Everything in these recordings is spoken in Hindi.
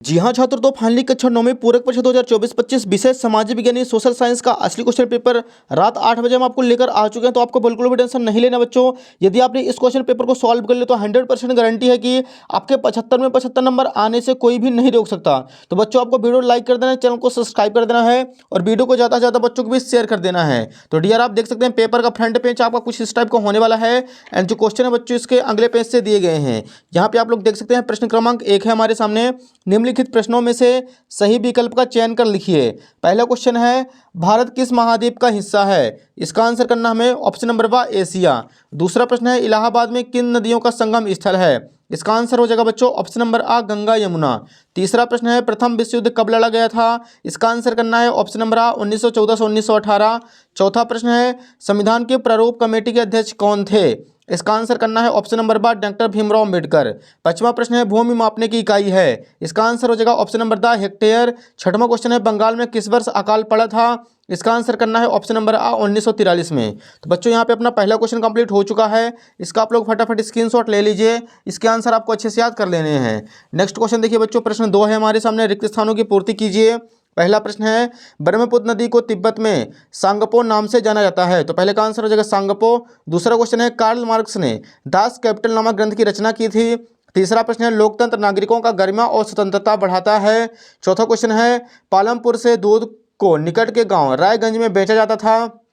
जी हाँ छात्र, तो फाइनली कक्षा 9 में पूरक परीक्षा 2024-25 विषय सामाजिक विज्ञान सोशल साइंस का असली क्वेश्चन पेपर रात 8 बजे हम आपको लेकर आ चुके हैं। तो आपको बिल्कुल भी टेंशन नहीं लेना बच्चों। यदि आपने इस क्वेश्चन पेपर को सॉल्व कर लिया तो 100% गारंटी है कि आपके 75 में 75 नंबर आने से कोई भी नहीं रोक सकता। तो बच्चों आपको वीडियो लाइक कर देना है, चैनल को सब्सक्राइब कर देना है और वीडियो को ज़्यादा से ज़्यादा बच्चों को भी शेयर कर देना है। तो डियर आप देख सकते हैं पेपर का फ्रंट पेज आपका कुछ इस टाइप का होने वाला है एंड जो क्वेश्चन है बच्चों इसके अगले पेज से दिए गए हैं। यहाँ पे आप लोग देख सकते हैं प्रश्न क्रमांक 1 है हमारे सामने। निम्नलिखित प्रश्नों में से सही विकल्प का चयन कर लिखिए। पहला क्वेश्चन है भारत किस महाद्वीप का हिस्सा है? इसका आंसर करना हमें ऑप्शन नंबर बा एशिया। दूसरा प्रश्न है इलाहाबाद में किन नदियों का संगम स्थल है? इसका आंसर हो जाएगा बच्चों ऑप्शन नंबर आ गंगा यमुना। तीसरा प्रश्न है प्रथम विश्व युद्ध कब लड़ा गया था? इसका आंसर करना है ऑप्शन नंबर आ 1914 से 1918। चौथा प्रश्न है संविधान के प्रारूप कमेटी के अध्यक्ष कौन थे? इसका आंसर करना है ऑप्शन नंबर बा डॉक्टर भीमराव अम्बेडकर। पांचवा प्रश्न है भूमि मापने की इकाई है? इसका आंसर हो जाएगा ऑप्शन नंबर द हेक्टेयर। छठवां क्वेश्चन है बंगाल में किस वर्ष अकाल पड़ा था? इसका आंसर करना है ऑप्शन नंबर आ 1943 में। तो बच्चों यहाँ पे अपना पहला क्वेश्चन कंप्लीट हो चुका है। इसका आप लोग फटाफट स्क्रीनशॉट ले लीजिए, इसके आंसर आपको अच्छे से याद कर लेने हैं। नेक्स्ट क्वेश्चन देखिए बच्चों, प्रश्न 2 है हमारे सामने। रिक्त स्थानों की पूर्ति कीजिए। पहला प्रश्न है ब्रह्मपुत्र नदी को तिब्बत में सांगपो नाम से जाना जाता है। तो पहले का आंसर हो जाएगा सांगपो। दूसरा क्वेश्चन है कार्ल मार्क्स ने दास कैपिटल नामक ग्रंथ की रचना की थी। तीसरा प्रश्न है लोकतंत्र नागरिकों का गरिमा और स्वतंत्रता बढ़ाता है। चौथा क्वेश्चन है पालमपुर से दूध को निकट के गांव रायगंज में बेचा जाता था।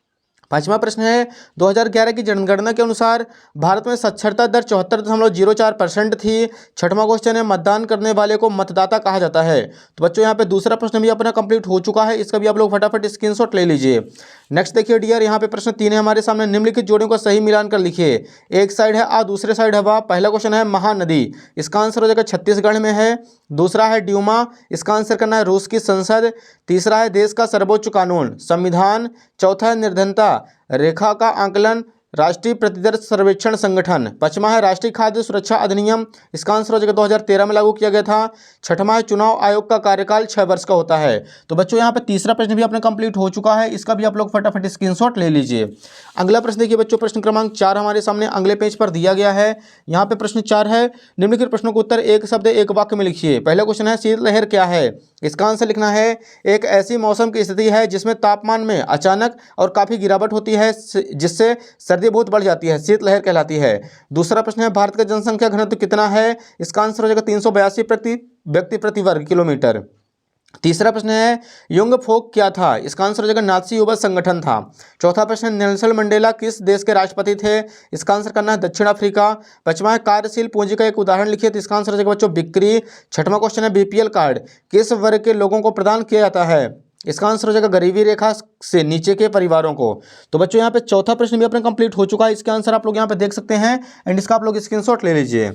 पांचवा प्रश्न है 2011 की जनगणना के अनुसार भारत में साक्षरता दर 74.04% थी। छठवां क्वेश्चन है मतदान करने वाले को मतदाता कहा जाता है। तो बच्चों यहाँ पे दूसरा प्रश्न भी अपना कंप्लीट हो चुका है, इसका भी आप लोग फटाफट स्क्रीनशॉट ले लीजिए। नेक्स्ट देखिए डियर, यहाँ पे प्रश्न 3 है हमारे सामने। निम्नलिखित जोड़ों को सही मिलान कर लिखिए। एक साइड है आ, दूसरे साइड है बा। पहला क्वेश्चन है महानदी, इसका आंसर हो जाएगा छत्तीसगढ़ में है। दूसरा है ड्यूमा, इसका आंसर करना है रूस की संसद। तीसरा है देश का सर्वोच्च कानून संविधान। चौथा है निर्धनता रेखा का आंकलन राष्ट्रीय प्रतिदर सर्वेक्षण संगठन। पांचवा है राष्ट्रीय खाद्य सुरक्षा अधिनियम, इसका आंसर हो जाएगा 2013 में लागू किया गया था। छठवां है चुनाव आयोग का कार्यकाल 6 वर्ष का होता है। तो बच्चों यहाँ पे तीसरा प्रश्न भी अपना कंप्लीट हो चुका है, इसका भी आप लोग फटाफट स्क्रीनशॉट ले लीजिए। अगला प्रश्न देखिए बच्चों, प्रश्न क्रमांक 4 हमारे सामने अगले पेज पर दिया गया है। यहाँ पे प्रश्न 4 है निम्नलिखित प्रश्नों को उत्तर एक शब्द एक वाक्य में लिखिए। पहला क्वेश्चन है शीतलहर क्या है? इसका आंसर लिखना है एक ऐसी मौसम की स्थिति है जिसमें तापमान में अचानक और काफ़ी गिरावट होती है जिससे सर्दी बहुत बढ़ जाती है, शीतलहर कहलाती है। दूसरा प्रश्न है भारत का जनसंख्या घनत्व कितना है? इसका आंसर हो जाएगा 382 प्रति व्यक्ति प्रति वर्ग किलोमीटर। तीसरा प्रश्न है युंग फोक क्या था? इसका आंसर हो जाएगा नाज़ी युवा संगठन था। चौथा प्रश्न है नेल्सन मंडेला किस देश के राष्ट्रपति थे? इसका आंसर करना है दक्षिण अफ्रीका। पांचवा है कार्यशील पूंजी का एक उदाहरण लिखिए। तो इसका आंसर हो जाएगा बच्चों बिक्री। छठवां क्वेश्चन है बीपीएल कार्ड किस वर्ग के लोगों को प्रदान किया जाता है? इसका आंसर हो जाएगा गरीबी रेखा से नीचे के परिवारों को। तो बच्चों यहाँ पे चौथा प्रश्न भी अपना कंप्लीट हो चुका है, इसके आंसर आप लोग यहाँ पे देख सकते हैं एंड इसका आप लोग स्क्रीनशॉट ले लीजिए।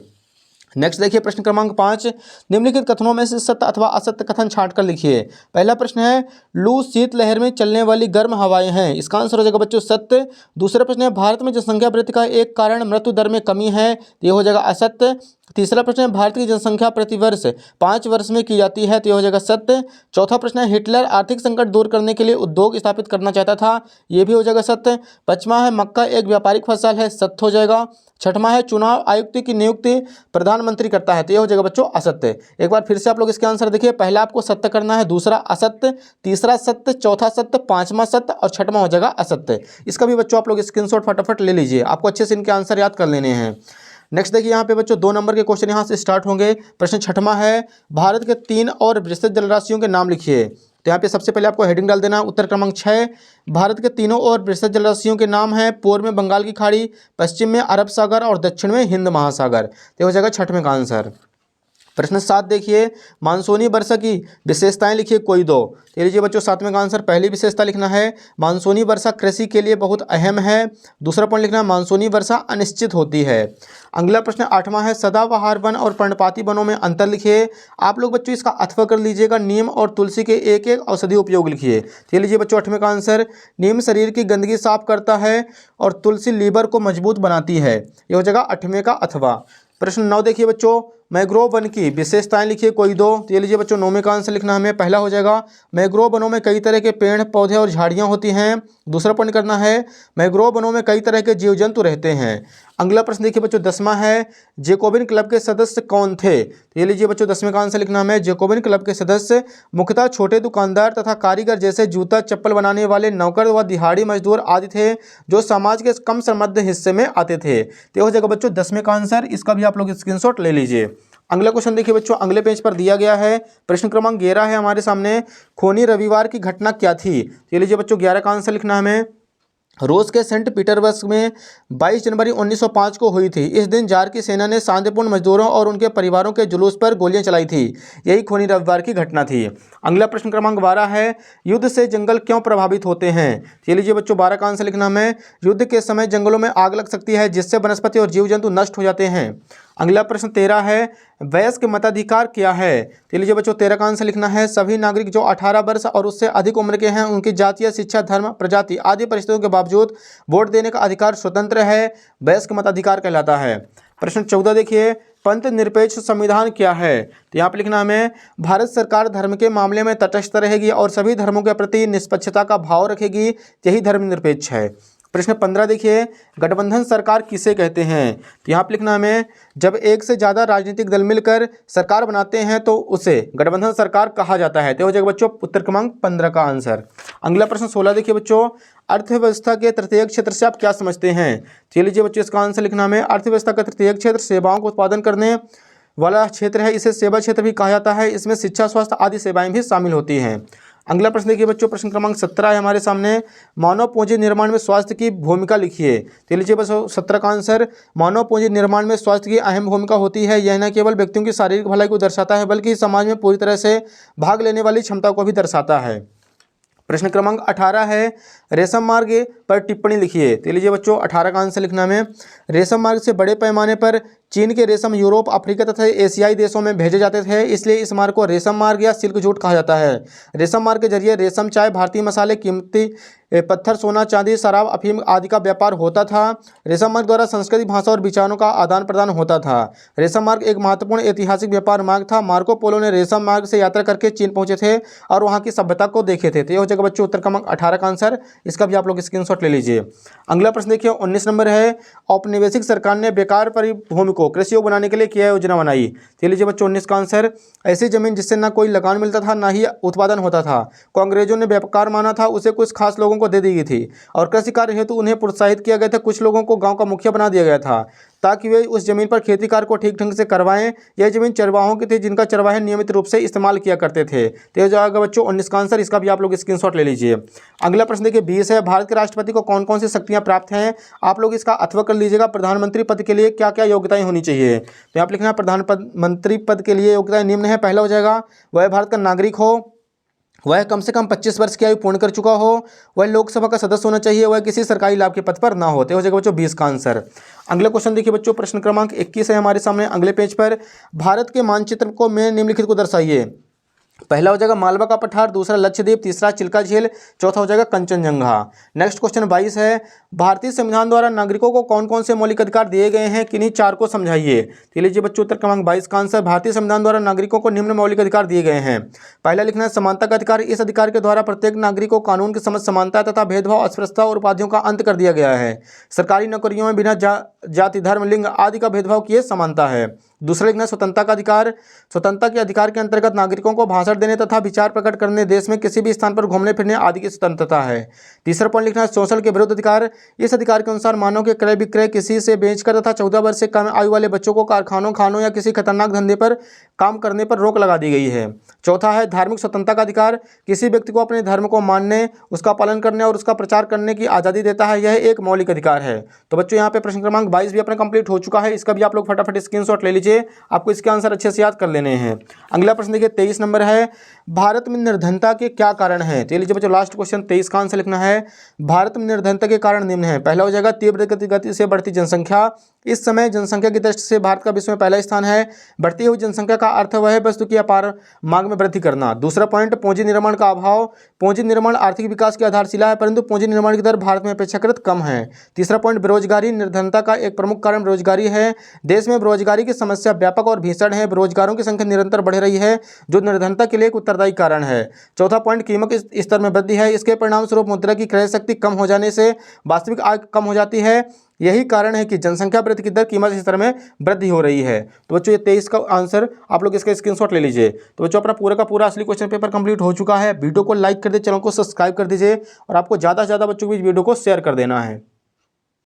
नेक्स्ट देखिए प्रश्न क्रमांक 5, निम्नलिखित कथनों में से सत्य अथवा असत्य कथन छांट कर लिखिए। पहला प्रश्न है लू शीतलहर में चलने वाली गर्म हवाएं हैं, इसका आंसर हो जाएगा बच्चों सत्य। दूसरा प्रश्न है भारत में जनसंख्या वृद्धि का एक कारण मृत्यु दर में कमी है, ये हो जाएगा असत्य। तीसरा प्रश्न है भारत की जनसंख्या प्रतिवर्ष 5 वर्ष में की जाती है, तो यह हो जाएगा सत्य। चौथा प्रश्न है हिटलर आर्थिक संकट दूर करने के लिए उद्योग स्थापित करना चाहता था, यह भी हो जाएगा सत्य। पांचवा है मक्का एक व्यापारिक फसल है, सत्य हो जाएगा। छठवां है चुनाव आयुक्त की नियुक्ति प्रधानमंत्री करता है, तो यह हो जाएगा बच्चों असत्य। एक बार फिर से आप लोग इसके आंसर देखिए, पहला आपको सत्य करना है, दूसरा असत्य, तीसरा सत्य, चौथा सत्य, पांचवा सत्य और छठवां हो जाएगा असत्य। इसका भी बच्चों आप लोग स्क्रीनशॉट फटाफट ले लीजिए, आपको अच्छे से इनके आंसर याद कर लेने हैं। नेक्स्ट देखिए यहाँ पे बच्चों 2 नंबर के क्वेश्चन यहाँ से स्टार्ट होंगे। प्रश्न छठवां है भारत के 3 और विस्तृत जलराशियों के नाम लिखिए। तो यहाँ पे सबसे पहले आपको हेडिंग डाल देना है उत्तर क्रमांक 6। भारत के तीनों और विस्तृत जलराशियों के नाम है पूर्व में बंगाल की खाड़ी, पश्चिम में अरब सागर और दक्षिण में हिंद महासागर। तो हो जाएगा छठवें का आंसर। प्रश्न 7 देखिए मानसूनी वर्षा की विशेषताएं लिखिए कोई दो। तो लीजिए बच्चों 7वें का आंसर पहली विशेषता लिखना है मानसूनी वर्षा कृषि के लिए बहुत अहम है। दूसरा पॉइंट लिखना है मानसूनी वर्षा अनिश्चित होती है। अगला प्रश्न 8वां है सदाबहार वन और पर्णपाती वनों में अंतर लिखिए। आप लोग बच्चों इसका अथवा कर लीजिएगा, नीम और तुलसी के एक एक औषधि उपयोग लिखिए। तो लीजिए बच्चों 8वें का आंसर नीम शरीर की गंदगी साफ करता है और तुलसी लीवर को मजबूत बनाती है, यह हो जाएगा 8वें का अथवा। प्रश्न 9 देखिए बच्चों मैंग्रोव वन की विशेषताएं लिखिए कोई दो। तो ये लीजिए बच्चों 9वें का आंसर लिखना हमें। पहला हो जाएगा मैंग्रोव वनों में कई तरह के पेड़ पौधे और झाड़ियां होती हैं। दूसरा पॉइंट करना है मैंग्रोव वनों में कई तरह के जीव जंतु रहते हैं। अगला प्रश्न देखिए बच्चों 10वां है जैकोबिन क्लब के सदस्य कौन थे। तो ये लीजिए बच्चों 10वें का आंसर लिखना हमें। जैकोबिन क्लब के सदस्य मुख्यतः छोटे दुकानदार तथा कारीगर जैसे जूता चप्पल बनाने वाले नौकर व दिहाड़ी मजदूर आदि थे जो समाज के कम समृद्ध हिस्से में आते थे। तो हो जाएगा बच्चों 10वें का आंसर। इसका भी आप लोग स्क्रीनशॉट ले लीजिए। अगला क्वेश्चन देखिए बच्चों अगले पेज पर दिया गया है। प्रश्न क्रमांक 11 है हमारे सामने। खूनी रविवार की घटना क्या थी। तो ये लीजिए बच्चों 11 का आंसर लिखना हमें। रूस के सेंट पीटर्सबर्ग में 22 जनवरी 1905 को हुई थी। इस दिन जार की सेना ने शांतिपूर्ण मजदूरों और उनके परिवारों के जुलूस पर गोलियां चलाई थी। यही खूनी रविवार की घटना थी। अगला प्रश्न क्रमांक 12 है युद्ध से जंगल क्यों प्रभावित होते हैं। ये लीजिए बच्चों 12 का आंसर लिखना हमें। युद्ध के समय जंगलों में आग लग सकती है जिससे वनस्पति और जीव जंतु नष्ट हो जाते हैं। अगला प्रश्न 13 है वयस्क मताधिकार क्या है। तो लीजिए बच्चों 13 का आंसर लिखना है। सभी नागरिक जो 18 वर्ष और उससे अधिक उम्र के हैं उनकी जातीय शिक्षा धर्म प्रजाति आदि परिस्थितियों के बावजूद वोट देने का अधिकार स्वतंत्र है। वयस्क मताधिकार कहलाता है। प्रश्न 14 देखिए पंथ निरपेक्ष संविधान क्या है। तो यहाँ पर लिखना हमें भारत सरकार धर्म के मामले में तटस्थ रहेगी और सभी धर्मों के प्रति निष्पक्षता का भाव रखेगी। यही धर्मनिरपेक्ष है। प्रश्न 15 देखिए गठबंधन सरकार किसे कहते हैं। तो यहाँ पर लिखना हमें जब एक से ज़्यादा राजनीतिक दल मिलकर सरकार बनाते हैं तो उसे गठबंधन सरकार कहा जाता है। तो हो जाएगा बच्चों उत्तर क्रमांक 15 का आंसर। अगला प्रश्न 16 देखिए बच्चों अर्थव्यवस्था के तृतीय क्षेत्र से आप क्या समझते हैं। चलिए लीजिए बच्चों इसका आंसर लिखना हमें। अर्थव्यवस्था का तृतीय क्षेत्र सेवाओं का उत्पादन करने वाला क्षेत्र है। इसे सेवा क्षेत्र भी कहा जाता है। इसमें शिक्षा स्वास्थ्य आदि सेवाएं भी शामिल होती हैं। अगला प्रश्न देखिए बच्चों प्रश्न क्रमांक 17 है हमारे सामने। मानव पूंजी निर्माण में स्वास्थ्य की भूमिका लिखिए। तो लीजिए बस 17 का आंसर मानव पूंजी निर्माण में स्वास्थ्य की अहम भूमिका होती है। यह न केवल व्यक्तियों की शारीरिक भलाई को दर्शाता है बल्कि समाज में पूरी तरह से भाग लेने वाली क्षमता को भी दर्शाता है। प्रश्न क्रमांक 18 है रेशम मार्ग पर टिप्पणी लिखिए। तो लीजिए बच्चों 18 का आंसर लिखना में रेशम मार्ग से बड़े पैमाने पर चीन के रेशम यूरोप अफ्रीका तथा एशियाई देशों में भेजे जाते थे। इसलिए इस मार्ग को रेशम मार्ग या सिल्क जूट कहा जाता है। रेशम मार्ग के जरिए रेशम चाय भारतीय मसाले कीमती पत्थर सोना चांदी शराब अफीम आदि का व्यापार होता था। रेशम मार्ग द्वारा संस्कृति भाषा और विचारों का आदान प्रदान होता था। रेशम मार्ग एक महत्वपूर्ण ऐतिहासिक व्यापार मार्ग था। मार्को पोलो ने रेशम मार्ग से यात्रा करके चीन पहुंचे थे और वहां की सभ्यता को देखे थे। तो ये हो जाएगा बच्चों उत्तर क्रमांक 18 का आंसर। इसका भी आप लोग स्क्रीनशॉट ले लीजिए। अगला प्रश्न देखिए 19 नंबर है औपनिवेशिक सरकार ने बेकार पड़ी भूमि को कृषि योग्य बनाने के लिए क्या योजना बनाई। तो लीजिए बच्चों 19 का आंसर ऐसी जमीन जिससे ना कोई लगान मिलता था ना ही उत्पादन होता था को अंग्रेजों ने बेकार माना था। उसे कुछ खास लोगों को दे दी गई थी और कृषि कार्य हेतु उन्हें प्रोत्साहित किया गया था। कुछ लोगों को गांव का मुखिया बना दिया गया था ताकि वे उस जमीन पर खेती कार्य को ठीक ढंग से करवाएं। यह जमीन चरवाहों की थी जिनका चरवाहे नियमित रूप से इस्तेमाल किया करते थे। तो यह जाएगा बच्चों 19 का आंसर। इसका भी आप लोग स्क्रीनशॉट ले लीजिए। अगला प्रश्न देखिए 20 है भारत के राष्ट्रपति को कौन कौन सी शक्तियां प्राप्त हैं। आप लोग इसका अथवा कर लीजिएगा। प्रधानमंत्री पद के लिए क्या क्या योग्यताएं होनी चाहिए। तो यहाँ पर लिखना है प्रधानमंत्री पद के लिए योग्यताएं निम्न है। पहला हो जाएगा वह भारत का नागरिक हो, वह कम से कम 25 वर्ष की आयु पूर्ण कर चुका हो, वह लोकसभा का सदस्य होना चाहिए, वह किसी सरकारी लाभ के पद पर ना होते। हो जाएगा बच्चों 20 का आंसर। अगला क्वेश्चन देखिए बच्चों प्रश्न क्रमांक 21 है हमारे सामने अगले पेज पर। भारत के मानचित्र को में निम्नलिखित को दर्शाइए। पहला हो जाएगा मालवा का पठार, दूसरा लक्षद्वीप, तीसरा चिल्का झील, चौथा हो जाएगा कंचनजंगा। नेक्स्ट क्वेश्चन 22 है भारतीय संविधान द्वारा नागरिकों को कौन कौन से मौलिक अधिकार दिए गए हैं, किन्हीं चार को समझाइए। तो लीजिए बच्चों उत्तर क्रमांक 22 का आंसर। भारतीय संविधान द्वारा नागरिकों को निम्न मौलिक अधिकार दिए गए हैं। पहला लिखना है समानता का अधिकार। इस अधिकार के द्वारा प्रत्येक नागरिक को कानून की समझ समानता तथा भेदभाव अस्पृश्यता और उपाधियों का अंत कर दिया गया है। सरकारी नौकरियों में बिना जाति धर्म लिंग आदि का भेदभाव किए समानता है। दूसरा लिखना स्वतंत्रता का अधिकार। स्वतंत्रता के अधिकार के अंतर्गत नागरिकों को भाषण देने तथा विचार प्रकट करने, देश में किसी भी स्थान पर घूमने फिरने आदि की स्वतंत्रता है। तीसरा पॉइंट लिखना है शोषण के विरुद्ध अधिकार। इस अधिकार के अनुसार मानव के क्रय विक्रय, किसी से बेचकर तथा 14 वर्ष से कम आयु वाले बच्चों को कारखानों खानों या किसी खतरनाक धंधे पर काम करने पर रोक लगा दी गई है। चौथा है धार्मिक स्वतंत्रता का अधिकार। किसी व्यक्ति को अपने धर्म को मानने, उसका पालन करने और उसका प्रचार करने की आज़ादी देता है। यह एक मौलिक अधिकार है। तो बच्चों यहाँ पे प्रश्न क्रमांक 22 भी अपना कंप्लीट हो चुका है। इसका भी आप लोग फटाफट स्क्रीनशॉट ले लीजिए। आपको इसके आंसर अच्छे से याद कर लेने हैं। अगला प्रश्न देखिए 23 नंबर है भारत में निर्धनता के क्या कारण है। तो लीजिए बच्चों लास्ट क्वेश्चन 23 का आंसर लिखना है। भारत में निर्धनता के कारण निम्न है। पहला हो जाएगा तीव्र गति से बढ़ती जनसंख्या। इस समय जनसंख्या की दृष्टि से भारत का विश्व में पहला स्थान है। बढ़ती हुई जनसंख्या का अर्थ वह है वस्तु की अपार मांग में वृद्धि करना। दूसरा पॉइंट पूंजी निर्माण का अभाव। पूंजी निर्माण आर्थिक विकास की आधारशिला है परंतु पूंजी निर्माण की दर भारत में अपेक्षाकृत कम है। तीसरा पॉइंट बेरोजगारी। निर्धनता का एक प्रमुख कारण बेरोजगारी है। देश में बेरोजगारी की समस्या समस्या व्यापक और भीषण है। बेरोजगारों की संख्या निरंतर बढ़ रही है, जो निर्धनता के लिए एक उत्तरदायी कारण है। चौथा पॉइंट, कीमत स्तर में वृद्धि है। इसके परिणाम स्वरूप मुद्रा की क्रय शक्ति कम हो जाने से वास्तविक आय कम हो जाती है। यही कारण है कि जनसंख्या वृद्धि की दर कीमत स्तर में वृद्धि हो रही है। तो बच्चों, ये 23 का आंसर आप लोग इसका स्क्रीनशॉट ले लीजिए। तो बच्चों, अपना पूरा का पूरा असली क्वेश्चन पेपर कंप्लीट हो चुका है। वीडियो को लाइक कर दीजिए, चैनल को सब्सक्राइब कर दीजिए और आपको ज़्यादा से ज़्यादा बच्चों के बीच वीडियो को शेयर कर देना है।